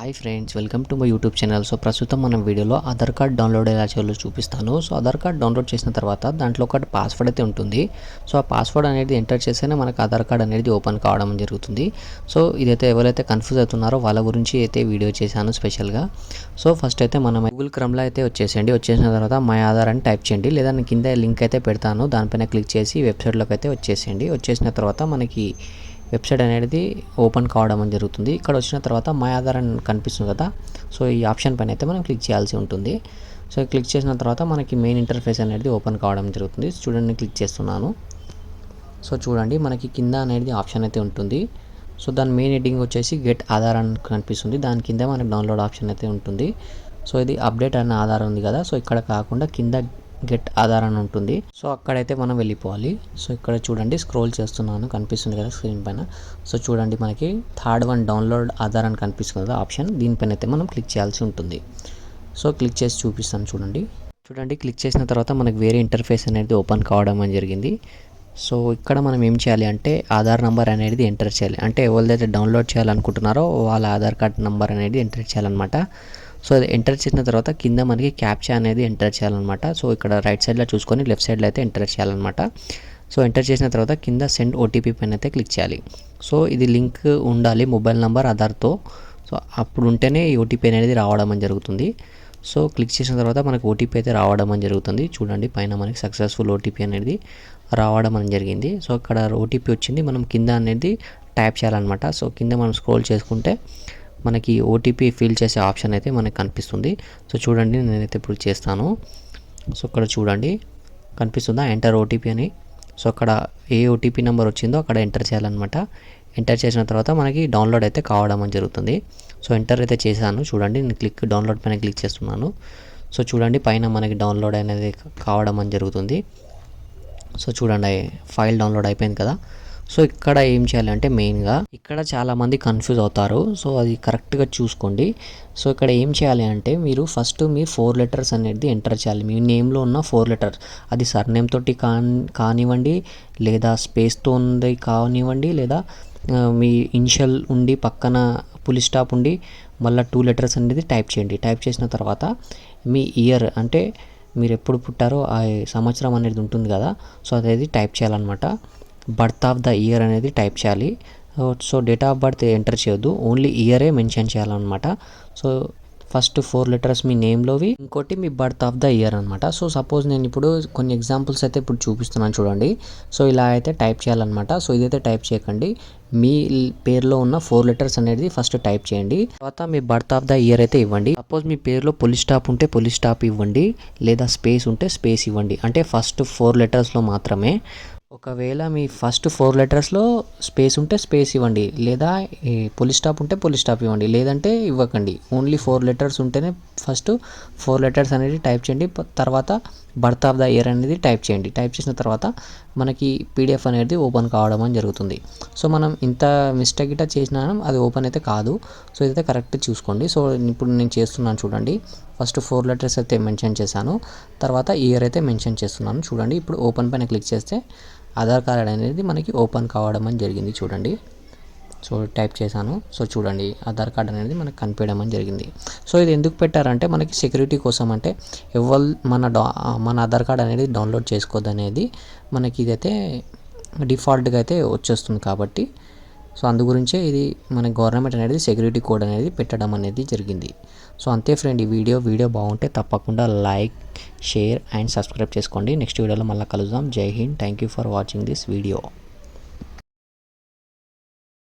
Hi friends, welcome to my YouTube channel. So ప్రస్తుతం మనం వీడియోలో ఆధార్ కార్డ్ డౌన్లోడ్ ఎలా చేయాలో చూపిస్తాను. సో ఆధార్ కార్డ్ డౌన్లోడ్ చేసిన తర్వాత దాంట్లో ఒక పాస్వర్డ్ అయితే ఉంటుంది. సో ఆ పాస్వర్డ్ అనేది ఎంటర్ చేస్తేనే మనకు ఆధార్ కార్డ్ అనేది ఓపెన్ కావడం జరుగుతుంది. సో ఇదైతే ఎవరైతే కన్ఫ్యూజ్ అవుతున్నారో వాళ్ళ గురించి అయితే వీడియో చేశాను స్పెషల్గా. సో ఫస్ట్ అయితే మనం గూగుల్ క్రోమ్లో అయితే వచ్చేసేయండి. వచ్చేసిన తర్వాత మై ఆధార్ అని టైప్ చేయండి, లేదా నేను కింద లింక్ అయితే పెడతాను, దానిపైన క్లిక్ చేసి వెబ్సైట్లోకి అయితే వచ్చేసేయండి. వచ్చేసిన తర్వాత మనకి వెబ్సైట్ అనేది ఓపెన్ కావడం జరుగుతుంది. ఇక్కడ వచ్చిన తర్వాత మై ఆధార్ అని కనిపిస్తుంది కదా, సో ఈ ఆప్షన్ పైన అయితే మనం క్లిక్ చేయాల్సి ఉంటుంది. సో క్లిక్ చేసిన తర్వాత మనకి మెయిన్ ఇంటర్ఫేస్ అనేది ఓపెన్ కావడం జరుగుతుంది. చూడండి, నేను క్లిక్ చేస్తున్నాను. సో చూడండి, మనకి కింద అనేది ఆప్షన్ అయితే ఉంటుంది. సో దాని మెయిన్ హెడ్డింగ్ వచ్చేసి గెట్ ఆధార్ అని కనిపిస్తుంది. దాని కింద మనకి డౌన్లోడ్ ఆప్షన్ అయితే ఉంటుంది. సో ఇది అప్డేట్ అనే ఆధార్ ఉంది కదా, సో ఇక్కడ కాకుండా కింద గెట్ ఆధార్ అని ఉంటుంది. సో అక్కడైతే మనం వెళ్ళిపోవాలి. సో ఇక్కడ చూడండి, స్క్రోల్ చేస్తున్నాను, కనిపిస్తుంది కదా స్క్రీన్ పైన. సో చూడండి, మనకి థర్డ్ వన్ డౌన్లోడ్ ఆధార్ అని కనిపిస్తుంది కదా ఆప్షన్, దీనిపైన అయితే మనం క్లిక్ చేయాల్సి ఉంటుంది. సో క్లిక్ చేసి చూపిస్తాను. చూడండి, క్లిక్ చేసిన తర్వాత మనకి వేరే ఇంటర్ఫేస్ అనేది ఓపెన్ కావడం అని జరిగింది. సో ఇక్కడ మనం ఏం చేయాలి అంటే ఆధార్ నెంబర్ అనేది ఎంటర్ చేయాలి. అంటే ఎవరిదైతే డౌన్లోడ్ చేయాలనుకుంటున్నారో వాళ్ళ ఆధార్ కార్డ్ నెంబర్ అనేది ఎంటర్ చేయాలన్నమాట. సో అది ఎంటర్ చేసిన తర్వాత కింద మనకి క్యాప్చా అనేది ఎంటర్ చేయాలన్నమాట. సో ఇక్కడ రైట్ సైడ్లో చూసుకొని లెఫ్ట్ సైడ్లో అయితే ఎంటర్ చేయాలన్నమాట. సో ఎంటర్ చేసిన తర్వాత కింద సెండ్ ఓటీపీ పైన అయితే క్లిక్ చేయాలి. సో ఇది లింక్ ఉండాలి మొబైల్ నెంబర్ ఆధార్తో. సో అప్పుడు ఉంటేనే ఈ ఓటీపీ అనేది రావడం అని జరుగుతుంది. సో క్లిక్ చేసిన తర్వాత మనకి ఓటీపీ అయితే రావడం అని జరుగుతుంది. చూడండి, పైన మనకి సక్సెస్ఫుల్ ఓటీపీ అనేది రావడం అని జరిగింది. సో అక్కడ ఓటీపీ వచ్చింది, మనం కింద అనేది టైప్ చేయాలన్నమాట. సో కింద మనం స్క్రోల్ చేసుకుంటే మనకి ఓటీపీ ఫిల్ చేసే ఆప్షన్ అయితే మనకి కనిపిస్తుంది. సో చూడండి, నేనైతే ఇప్పుడు చేస్తాను. సో ఇక్కడ చూడండి, కనిపిస్తుందా ఎంటర్ ఓటీపీ అని. సో అక్కడ ఏ ఓటీపీ నెంబర్ వచ్చిందో అక్కడ ఎంటర్ చేయాలన్నమాట. ఎంటర్ చేసిన తర్వాత మనకి డౌన్లోడ్ అయితే కావడం అని జరుగుతుంది. సో ఎంటర్ అయితే చేశాను. చూడండి, నేను డౌన్లోడ్ పైన క్లిక్ చేస్తున్నాను. సో చూడండి, పైన మనకి డౌన్లోడ్ అనేది కావడం అని జరుగుతుంది. సో చూడండి, ఫైల్ డౌన్లోడ్ అయిపోయింది కదా. సో ఇక్కడ ఏం చేయాలంటే మెయిన్గా ఇక్కడ చాలామంది కన్ఫ్యూజ్ అవుతారు. సో అది కరెక్ట్గా చూసుకోండి. సో ఇక్కడ ఏం చేయాలి అంటే మీరు ఫస్ట్ మీ 4 లెటర్స్ అనేది ఎంటర్ చేయాలి. మీ నేమ్లో ఉన్న 4 లెటర్స్, అది సర్నేమ్ తోటి కానివ్వండి, లేదా స్పేస్తో ఉంది కానివ్వండి, లేదా మీ ఇనిషియల్ ఉండి పక్కన పులి స్టాప్ ఉండి మళ్ళీ 2 లెటర్స్ అనేది టైప్ చేయండి. టైప్ చేసిన తర్వాత మీ ఇయర్, అంటే మీరు ఎప్పుడు పుట్టారో ఆ సంవత్సరం అనేది ఉంటుంది కదా, సో అదేది టైప్ చేయాలన్నమాట. బర్త్ ఆఫ్ ద ఇయర్ అనేది టైప్ చేయాలి. So date of birth enter చేయొద్దు, ఓన్లీ ఇయరే మెన్షన్ చేయాలన్నమాట. సో ఫస్ట్ 4 లెటర్స్ మీ నేమ్లోవి, ఇంకోటి మీ బర్త్ ఆఫ్ ద ఇయర్ అనమాట. సో సపోజ్ నేను ఇప్పుడు కొన్ని ఎగ్జాంపుల్స్ అయితే ఇప్పుడు చూపిస్తున్నాను చూడండి. సో ఇలా అయితే టైప్ చేయాలన్నమాట. సో ఇదైతే టైప్ చేయకండి, మీ పేరులో ఉన్న 4 లెటర్స్ అనేది ఫస్ట్ టైప్ చేయండి. తర్వాత మీ బర్త్ ఆఫ్ ద ఇయర్ అయితే ఇవ్వండి. సపోజ్ మీ పేరులో పులి స్టాప్ ఉంటే పులి స్టాప్ ఇవ్వండి, లేదా స్పేస్ ఉంటే స్పేస్ ఇవ్వండి. అంటే ఫస్ట్ 4 లెటర్స్లో మాత్రమే. ఒకవేళ మీ ఫస్ట్ 4 లెటర్స్లో స్పేస్ ఉంటే స్పేస్ ఇవ్వండి, లేదా పులి స్టాప్ ఉంటే పులి స్టాప్ ఇవ్వండి, లేదంటే ఇవ్వకండి. ఓన్లీ 4 లెటర్స్ ఉంటేనే ఫస్ట్ 4 లెటర్స్ అనేది టైప్ చేయండి. తర్వాత బర్త్ ఆఫ్ ద ఇయర్ అనేది టైప్ చేయండి. టైప్ చేసిన తర్వాత మనకి పీడిఎఫ్ అనేది ఓపెన్ కావడం అని జరుగుతుంది. సో మనం ఇంత మిస్టేక్ గిట్ట చేసినా అది ఓపెన్ అయితే కాదు. సో ఇదైతే కరెక్ట్ చూసుకోండి. సో ఇప్పుడు నేను చేస్తున్నాను చూడండి. ఫస్ట్ 4 లెటర్స్ అయితే మెన్షన్ చేశాను, తర్వాత ఇయర్ అయితే మెన్షన్ చేస్తున్నాను. చూడండి, ఇప్పుడు ఓపెన్ పైన క్లిక్ చేస్తే ఆధార్ కార్డ్ అనేది మనకి ఓపెన్ కావడం అని జరిగింది. చూడండి, సో టైప్ చేశాను. సో చూడండి, ఆధార్ కార్డ్ అనేది మనకు కనిపించడం అని జరిగింది. సో ఇది ఎందుకు పెట్టారంటే మనకి సెక్యూరిటీ కోసం, అంటే ఎవరు మన ఆధార్ కార్డ్ అనేది డౌన్లోడ్ చేసుకోవద్దు అనేది మనకి ఇదైతే డిఫాల్ట్గా అయితే వచ్చేస్తుంది కాబట్టి. సో అందు గురించే ఇది మన గవర్నమెంట్ అనేది సెక్యూరిటీ కోడ్ అనేది పెట్టడం అనేది జరిగింది. సో అంతే ఫ్రెండ్, ఈ వీడియో బాగుంటే తప్పకుండా లైక్, షేర్ అండ్ సబ్స్క్రైబ్ చేసుకోండి. నెక్స్ట్ వీడియోలో మళ్ళీ కలుద్దాం. జై Hind. Thank you for watching this video.